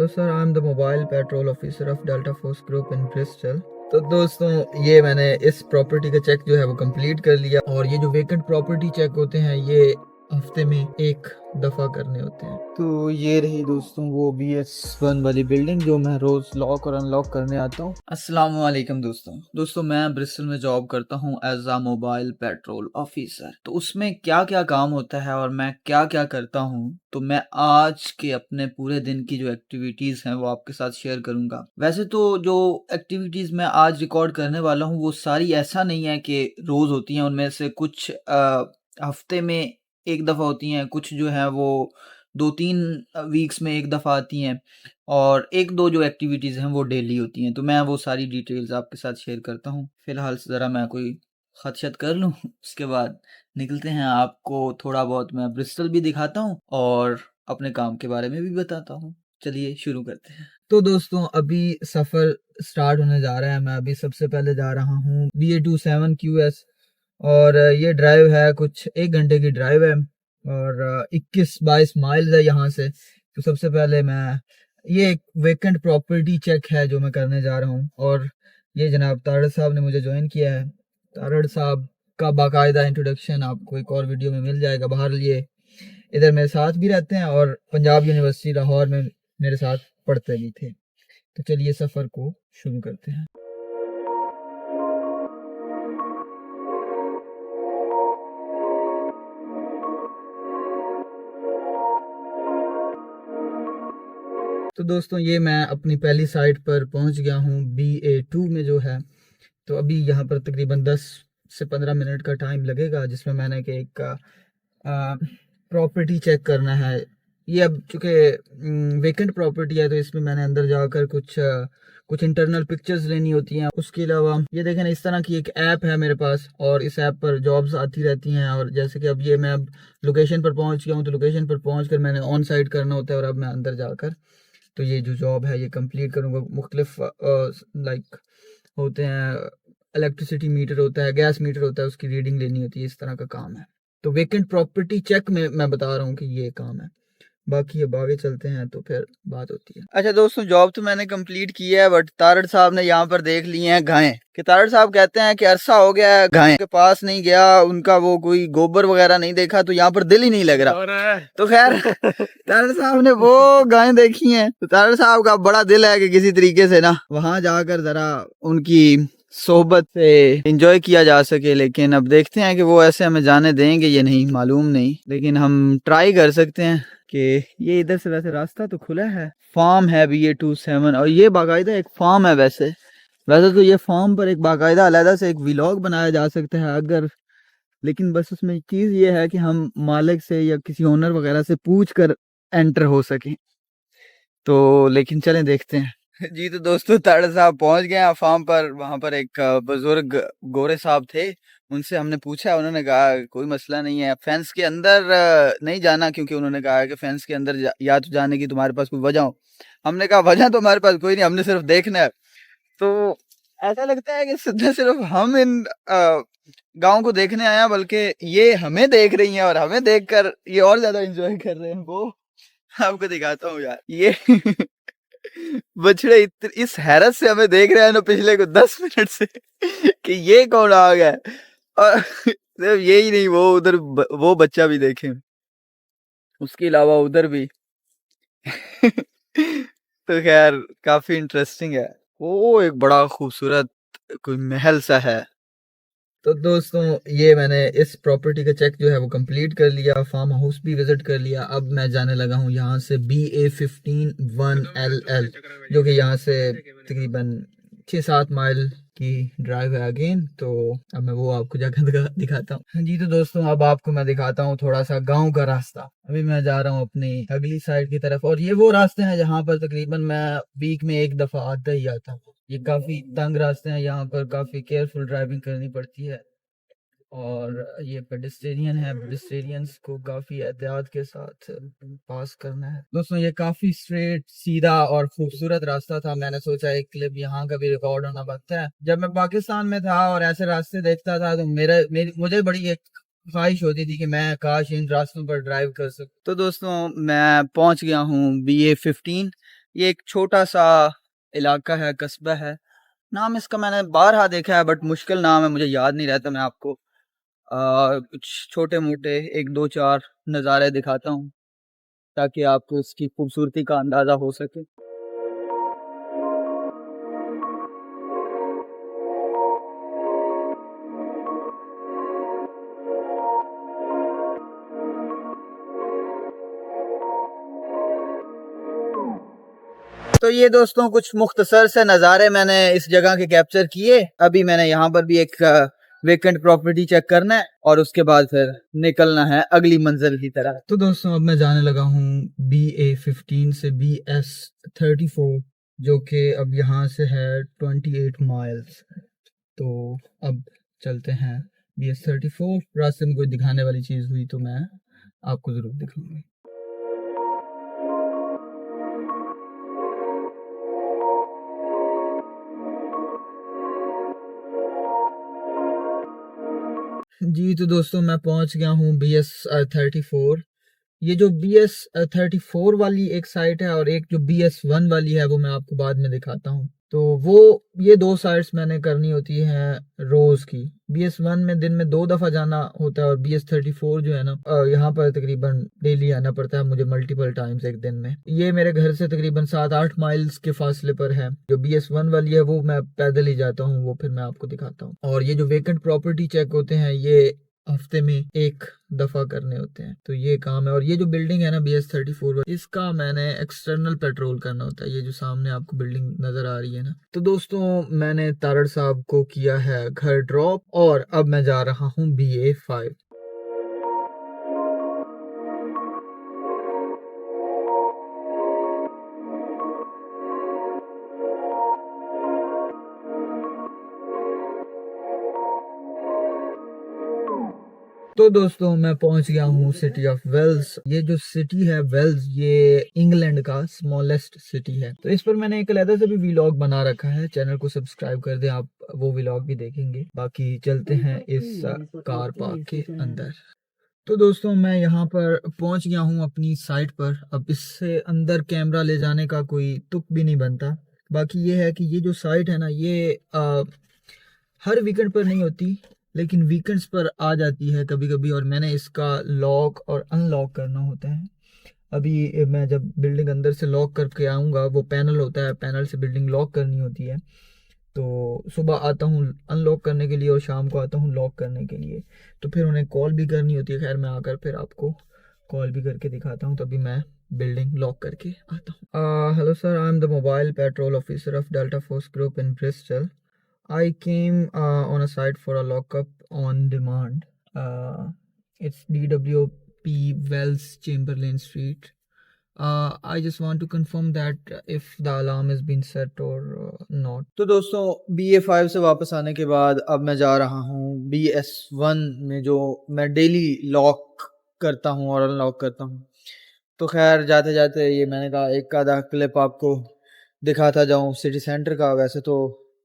Hello sir, I am the mobile petrol officer of delta force group in Bristol. तो दोस्तों, ये मैंने इस प्रॉपर्टी का चेक जो है वो कंप्लीट कर लिया। और ये जो वेकेंट प्रॉपर्टी चेक होते हैं ये हफ्ते में एक दफ़ा करने होते हैं। तो ये रही दोस्तों वो BS1 वाली बिल्डिंग जो मैं रोज़ लॉक और अनलॉक करने आता हूँ। अस्सलाम वालेकुम दोस्तों मैं ब्रिस्टल में जॉब करता हूँ एज आ मोबाइल पेट्रोल ऑफिसर। तो उसमें क्या क्या काम होता है और मैं क्या क्या करता हूँ, तो मैं आज के अपने पूरे दिन की जो एक्टिविटीज़ हैं वो आपके साथ शेयर करूँगा। वैसे तो जो एक्टिविटीज़ मैं आज रिकॉर्ड करने वाला हूँ वो सारी ऐसा नहीं है कि रोज़ होती हैं, उनमें से कुछ हफ्ते में एक दफ़ा होती हैं, कुछ जो है वो 2-3 वीक्स में एक दफ़ा आती हैं, और 1-2 जो एक्टिविटीज़ हैं वो डेली होती हैं। तो मैं वो सारी डिटेल्स आपके साथ शेयर करता हूँ। फ़िलहाल ज़रा मैं कोई खत-शत कर लूँ, उसके बाद निकलते हैं। आपको थोड़ा बहुत मैं ब्रिस्टल भी दिखाता हूँ और अपने काम के बारे में भी बताता हूँ। चलिए शुरू करते हैं। तो दोस्तों, अभी सफ़र स्टार्ट होने जा रहा है। मैं अभी सबसे पहले जा रहा हूँ BA27 QS, और ये ड्राइव है कुछ 1 घंटे की ड्राइव है, और 21-22 माइल्स है यहाँ से। तो सबसे पहले मैं ये एक वेकेंट प्रॉपर्टी चेक है जो मैं करने जा रहा हूँ। और ये जनाब तारड़ साहब ने मुझे ज्वाइन किया है। तारड़ साहब का बाकायदा इंट्रोडक्शन आपको एक और वीडियो में मिल जाएगा। बाहर लिए इधर मेरे साथ भी रहते हैं और पंजाब यूनिवर्सिटी लाहौर में मेरे साथ पढ़ते भी थे। तो चलिए सफ़र को शुरू करते हैं। तो दोस्तों, ये मैं अपनी पहली साइट पर पहुंच गया हूँ BA2 में जो है। तो अभी यहाँ पर तकरीबन 10 से 15 मिनट का टाइम लगेगा, जिसमें मैंने कि एक प्रॉपर्टी चेक करना है। ये अब चूँकि वेकेंट प्रॉपर्टी है तो इसमें मैंने अंदर जाकर कुछ इंटरनल पिक्चर्स लेनी होती हैं। उसके अलावा ये देखें ना, इस तरह की एक ऐप है मेरे पास, और इस ऐप पर जॉब्स आती रहती हैं। और जैसे कि अब ये मैं अब लोकेशन पर पहुंच गया हूँ, तो लोकेशन पर पहुँच कर मैंने ऑन साइट करना होता है, और अब मैं अंदर जाकर तो ये जो जॉब है ये कंप्लीट करूँगा। मुख्तलिफ लाइक होते हैं, इलेक्ट्रिसिटी मीटर होता है, गैस मीटर होता है, उसकी रीडिंग लेनी होती है, इस तरह का काम है। तो वेकेंट प्रॉपर्टी चेक में मैं बता रहा हूँ कि ये काम है। बाकी अब आगे चलते हैं तो फिर बात होती है। अच्छा दोस्तों, जॉब तो मैंने कंप्लीट की है, बट तारड़ साहब ने यहाँ पर देख लिए हैं गायें। कि तारड़ साहब कहते हैं कि अरसा हो गया है गायें के पास नहीं गया, उनका वो कोई गोबर वगैरह नहीं देखा, तो यहाँ पर दिल ही नहीं लग रहा। तो खैर तारड़ साहब ने वो गायें देखी हैं, तो तारड़ साहब का बड़ा दिल है कि किसी तरीके से ना वहां जाकर जरा उनकी सोहबत से एंजॉय किया जा सके। लेकिन अब देखते हैं कि वो ऐसे हमें जाने देंगे ये नहीं मालूम नहीं, लेकिन हम ट्राई कर सकते हैं कि ये इधर से वैसे रास्ता तो खुला है। फार्म है BA27, और ये बाकायदा एक फार्म है। वैसे तो ये फार्म पर एक बाकायदा अलहदा से एक व्लॉग बनाया जा सकता है अगर, लेकिन बस उसमें चीज़ ये है कि हम मालिक से या किसी ओनर वगैरह से पूछ कर एंटर हो सकें। तो लेकिन चलें देखते हैं। जी तो दोस्तों, तारड़ साहब पहुंच गए हैं फार्म पर। वहां पर एक बुजुर्ग गोरे साहब थे, उनसे हमने पूछा, उन्होंने कहा कोई मसला नहीं है, फेंस के अंदर नहीं जाना, क्योंकि उन्होंने कहा है कि फेंस के अंदर या तो जाने की तुम्हारे पास कोई वजह हो। हमने कहा वजह तो हमारे पास कोई नहीं, हमने सिर्फ देखना है। तो ऐसा लगता है कि सिर्फ हम इन गाँव को देखने आए हैं, बल्कि ये हमें देख रही हैं, और हमें देखकर ये और ज्यादा एंजॉय कर रहे हैं। वो आपको दिखाता हूँ यार, ये बछड़े इस हैरत से हमें देख रहे हैं ना पिछले को 10 मिनट से कि ये कौन आ गया है। और सिर्फ यही नहीं, वो उधर वो बच्चा भी देखें, उसके अलावा उधर भी तो खैर काफी इंटरेस्टिंग है। वो एक बड़ा खूबसूरत कोई महल सा है। तो दोस्तों, ये मैंने इस प्रॉपर्टी का चेक जो है वो कंप्लीट कर लिया, फार्म हाउस भी विजिट कर लिया। अब मैं जाने लगा हूँ यहाँ से BA15 1LL, जो कि यहाँ से तकरीबन 6-7 माइल की ड्राइव है अगेन। तो अब मैं वो आपको जाकर दिखाता हूँ। जी तो दोस्तों, अब आपको मैं दिखाता हूँ थोड़ा सा गांव का रास्ता। अभी मैं जा रहा हूँ अपनी अगली साइड की तरफ, और ये वो रास्ते हैं जहाँ पर तकरीबन मैं वीक में एक दफा आता ही आता हूँ। ये काफी तंग रास्ते हैं, यहाँ पर काफी केयरफुल ड्राइविंग करनी पड़ती है, और ये पेडेस्टेरियन है, पेडेस्टेरियंस को काफी एहतियात के साथ पास करना है। दोस्तों, ये काफी स्ट्रेट सीधा और खूबसूरत रास्ता था। मैंने सोचा एक क्लिप यहाँ का भी रिकॉर्ड होना बनता है। जब मैं पाकिस्तान में था और ऐसे रास्ते देखता था तो मुझे बड़ी एक ख्वाहिश होती थी कि मैं काश इन रास्तों पर ड्राइव कर सकूं। तो दोस्तों, मैं पहुंच गया हूँ BA15। ये एक छोटा सा इलाका है, कस्बा है। नाम इसका मैंने बारहा देखा है बट मुश्किल नाम है, मुझे याद नहीं रहता। मैं आपको कुछ छोटे मोटे एक दो चार नज़ारे दिखाता हूँ ताकि आपको इसकी खूबसूरती का अंदाज़ा हो सके। तो ये दोस्तों कुछ मुख्तसर से नज़ारे मैंने इस जगह के कैप्चर किए। अभी मैंने यहाँ पर भी एक वेकेंट प्रॉपर्टी चेक करना है और उसके बाद फिर निकलना है अगली मंजिल की तरह। तो दोस्तों अब मैं जाने लगा हूँ BA15 से BS34, जो कि अब यहाँ से है 28 माइल्स। तो अब चलते हैं BS34। रास्ते में कोई दिखाने वाली चीज़ हुई तो मैं आपको ज़रूर दिखाऊंगा। जी तो दोस्तों मैं पहुंच गया हूँ BS34। ये जो BS34 वाली एक साइट है और एक जो BS1 वाली है वो मैं आपको बाद में दिखाता हूँ। तो वो ये दो साइट्स मैंने करनी होती हैं रोज की। BS1 में दिन में 2 दफा जाना होता है और BS34 जो है ना यहाँ पर तकरीबन डेली आना पड़ता है मुझे मल्टीपल टाइम्स एक दिन में। ये मेरे घर से तकरीबन 7-8 माइल्स के फासले पर है। जो BS1 वाली है वो मैं पैदल ही जाता हूँ, वो फिर मैं आपको दिखाता हूँ। और ये जो वेकेंट प्रॉपर्टी चेक होते हैं ये हफ्ते में एक दफा करने होते हैं, तो ये काम है। और ये जो बिल्डिंग है ना BS34, इसका मैंने एक्सटर्नल पेट्रोल करना होता है। ये जो सामने आपको बिल्डिंग नजर आ रही है ना। तो दोस्तों मैंने तारड़ साहब को किया है घर ड्रॉप और अब मैं जा रहा हूँ BA5। तो दोस्तों मैं पहुंच गया हूँ सिटी ऑफ वेल्स। ये जो सिटी है वेल्स, ये इंग्लैंड का स्मॉलेस्ट सिटी है। तो इस पर मैंने एक अलग से भी व्लॉग बना रखा है, चैनल को सब्सक्राइब कर दें, आप वो व्लॉग भी देखेंगे। बाकी चलते हैं इस कार पार्क के अंदर। तो दोस्तों मैं यहाँ पर पहुंच गया हूँ अपनी साइट पर। अब इससे अंदर कैमरा ले जाने का कोई तुक भी नहीं बनता। बाकी ये है कि ये जो साइट है ना ये हर वीकेंड पर नहीं होती लेकिन वीकेंड्स पर आ जाती है कभी कभी, और मैंने इसका लॉक और अनलॉक करना होता है। अभी मैं जब बिल्डिंग अंदर से लॉक करके आऊँगा, वो पैनल होता है, पैनल से बिल्डिंग लॉक करनी होती है। तो सुबह आता हूँ अनलॉक करने के लिए और शाम को आता हूँ लॉक करने के लिए। तो फिर उन्हें कॉल भी करनी होती है। खैर मैं आकर फिर आपको कॉल भी करके दिखाता हूँ, तभी मैं बिल्डिंग लॉक करके आता हूँ। Hello sir, I am the mobile petrol officer of delta force group in Bristol. I came on a site for a lockup on demand. It's DWP Wells Chamberlain Street. I just want to confirm that if the alarm has been set or not. तो दोस्तों BA5 से वापस आने के बाद अब मैं जा रहा हूँ BS1 में, जो मैं डेली लॉक करता हूँ और अनलॉक करता हूँ। तो खैर जाते जाते ये मैंने कहा एक आधा क्लिप आपको दिखाता जाऊँ सिटी सेंटर का। वैसे तो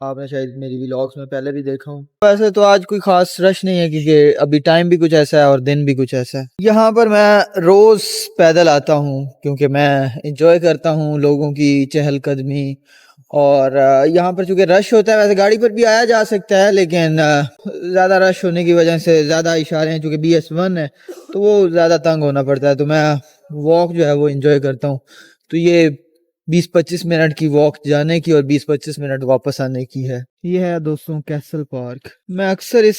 आपने शायद मेरी व्लॉग्स में पहले भी देखा हूँ। वैसे तो आज कोई खास रश नहीं है क्योंकि अभी टाइम भी कुछ ऐसा है और दिन भी कुछ ऐसा है। यहाँ पर मैं रोज पैदल आता हूँ क्योंकि मैं इंजॉय करता हूँ लोगों की चहलकदमी। और यहाँ पर चूंकि रश होता है, वैसे गाड़ी पर भी आया जा सकता है लेकिन ज़्यादा रश होने की वजह से ज़्यादा इशारे हैं, चूँकि BS1 है तो वो ज़्यादा तंग होना पड़ता है। तो मैं वॉक जो है वो इंजॉय करता हूँ। तो ये 20-25 मिनट की वॉक जाने की और 20-25 मिनट वापस आने की है। ये है दोस्तों कैसल पार्क। मैं अक्सर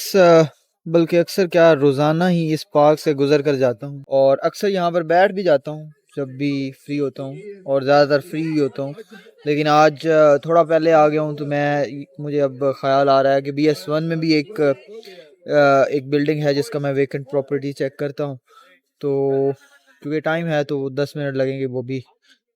बल्कि अक्सर क्या रोज़ाना ही इस पार्क से गुजर कर जाता हूँ और अक्सर यहाँ पर बैठ भी जाता हूँ जब भी फ्री होता हूँ, और ज़्यादातर फ्री ही होता हूँ। लेकिन आज थोड़ा पहले आ गया हूँ तो मुझे अब ख्याल आ रहा है कि BS1 में भी एक बिल्डिंग है जिसका मैं वेकेंट प्रॉपर्टी चेक करता हूँ। तो क्योंकि टाइम है तो 10 मिनट लगेंगे, वो भी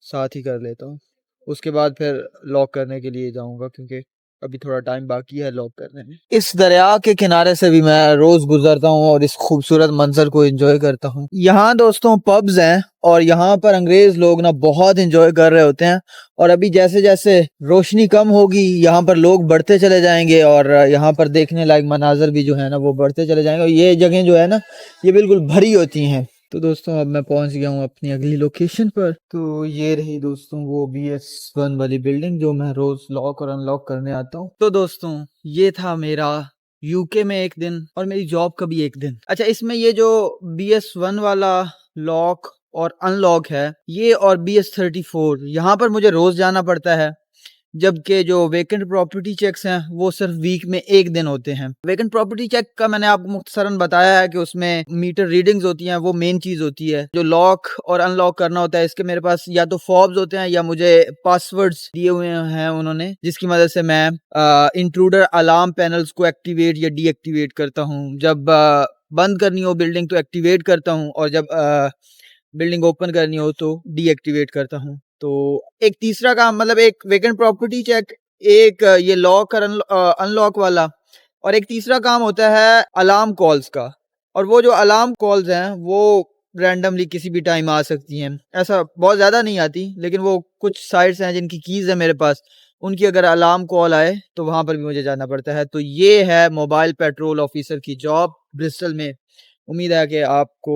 साथ ही कर लेता हूँ। उसके बाद फिर लॉक करने के लिए जाऊंगा क्योंकि अभी थोड़ा टाइम बाकी है लॉक करने में। इस दरिया के किनारे से भी मैं रोज गुजरता हूँ और इस खूबसूरत मंजर को एंजॉय करता हूँ। यहाँ दोस्तों पब्स हैं और यहाँ पर अंग्रेज लोग ना बहुत एंजॉय कर रहे होते हैं। और अभी जैसे जैसे रोशनी कम होगी यहाँ पर लोग बढ़ते चले जाएंगे और यहाँ पर देखने लायक मनाजर भी जो है ना वो बढ़ते चले जाएंगे। और ये जगह जो है ना ये बिल्कुल भरी होती हैं। तो दोस्तों अब मैं पहुंच गया हूं अपनी अगली लोकेशन पर। तो ये रही दोस्तों वो BS1 वाली बिल्डिंग जो मैं रोज लॉक और अनलॉक करने आता हूं। तो दोस्तों ये था मेरा यूके में एक दिन और मेरी जॉब का भी एक दिन। अच्छा, इसमें ये जो BS1 वाला लॉक और अनलॉक है ये और BS34 यहाँ पर मुझे रोज जाना पड़ता है, जबकि जो वेकेंट प्रॉपर्टी चेक्स हैं वो सिर्फ वीक में एक दिन होते हैं। वेकेंट प्रॉपर्टी चेक का मैंने आपको मुख्तसरन बताया है कि उसमें मीटर रीडिंग्स होती हैं, वो मेन चीज होती है। जो लॉक और अनलॉक करना होता है इसके मेरे पास या तो फॉब्स होते हैं या मुझे पासवर्ड्स दिए हुए हैं उन्होंने, जिसकी मदद से मैं इंट्रूडर अलार्म पैनल्स को एक्टिवेट या डीएक्टिवेट करता हूँ। जब बंद करनी हो बिल्डिंग तो एक्टिवेट करता हूँ और जब बिल्डिंग ओपन करनी हो तो डीएक्टिवेट करता हूँ। तो एक तीसरा काम, मतलब एक वेकेंट प्रॉपर्टी चेक, एक ये लॉक और अनलॉक वाला, और एक तीसरा काम होता है अलार्म कॉल्स का। और वो जो अलार्म कॉल्स हैं वो रैंडमली किसी भी टाइम आ सकती हैं। ऐसा बहुत ज़्यादा नहीं आती, लेकिन वो कुछ साइट्स हैं जिनकी कीज़ है मेरे पास, उनकी अगर अलार्म कॉल आए तो वहाँ पर भी मुझे जाना पड़ता है। तो ये है मोबाइल पेट्रोल ऑफिसर की जॉब ब्रिस्टल में। उम्मीद है कि आपको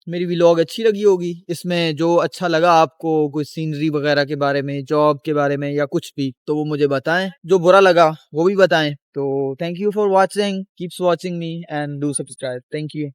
मेरी व्लॉग अच्छी लगी होगी। इसमें जो अच्छा लगा आपको, कोई सीनरी वगैरह के बारे में, जॉब के बारे में या कुछ भी, तो वो मुझे बताएं। जो बुरा लगा वो भी बताएं। तो thank you for watching, keeps watching me and do subscribe. Thank you.